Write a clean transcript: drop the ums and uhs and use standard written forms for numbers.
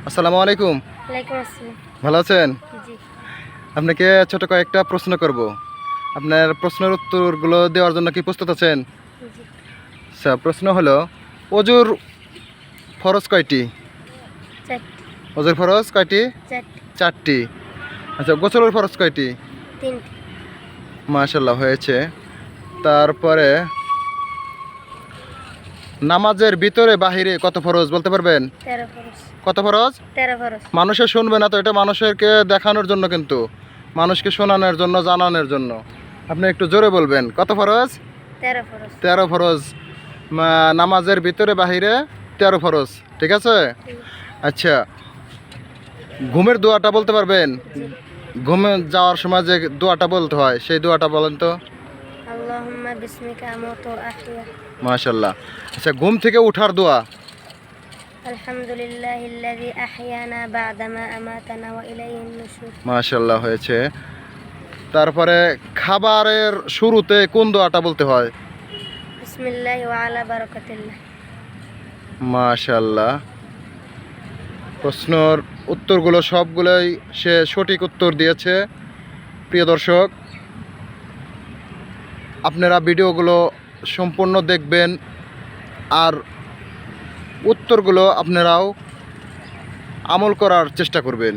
আসসালামু আলাইকুম। ওয়ালাইকুম আসসালাম। ভালো আছেন? জি আপনাকে ছোট কয়েকটা প্রশ্ন করব। আপনার প্রশ্নের উত্তরগুলো দেওয়ার জন্য কি প্রস্তুত আছেন? জি আচ্ছা, প্রশ্ন হলো অজুর ফরজ কয়টি? চারটি অজুর ফরজ কয়টি? চারটি চারটি। আচ্ছা, গোসলের ফরজ কয়টি? তিনটি মাশাআল্লাহ, হয়েছে। তারপরে নামাজের ভিতরে বাহিরে কত ফরজ বলতে পারবেন? 13 ফরজ। কত ফরজ? 13 ফরজ। মানুষে শুনবে না তো, এটা মানুষকে দেখানোর জন্য, কিন্তু মানুষকে শোনানোর জন্য, জানানোর জন্য। আপনি একটু জোরে বলবেন, কত ফরজ? 13 ফরজ। 13 ফরজ। নামাজের ভিতরে বাহিরে 13 ফরজ, ঠিক আছে? আচ্ছা, ঘুমের দোয়াটা বলতে পারবেন? জি ঘুমে যাওয়ার সময় যে দোয়াটা বলতে হয়, সেই দোয়াটা বলেন তো। আল্লাহুম্মা বিসমিকা আমুতু ওয়া আহইয়া। মাশাআল্লাহ। আচ্ছা, ঘুম থেকে ওঠার দোয়া। আলহামদুলিল্লাহিল্লাযী আহইয়ানা বা'দামা আমাতানা ওয়া ইলাইহিন নুশুর। মাশাআল্লাহ, হয়েছে। তারপরে খাবারের শুরুতে কোন দোয়াটা বলতে হয়? বিসমিল্লাহি ওয়া আলা বারাকাতিল্লাহ। মাশাআল্লাহ। প্রশ্নর উত্তরগুলো সবগুলোই সে সঠিক উত্তর দিয়েছে। প্রিয় দর্শক, আপনারা ভিডিওগুলো সম্পূর্ণ দেখবেন আর উত্তরগুলো আপনারাও আমল করার চেষ্টা করবেন।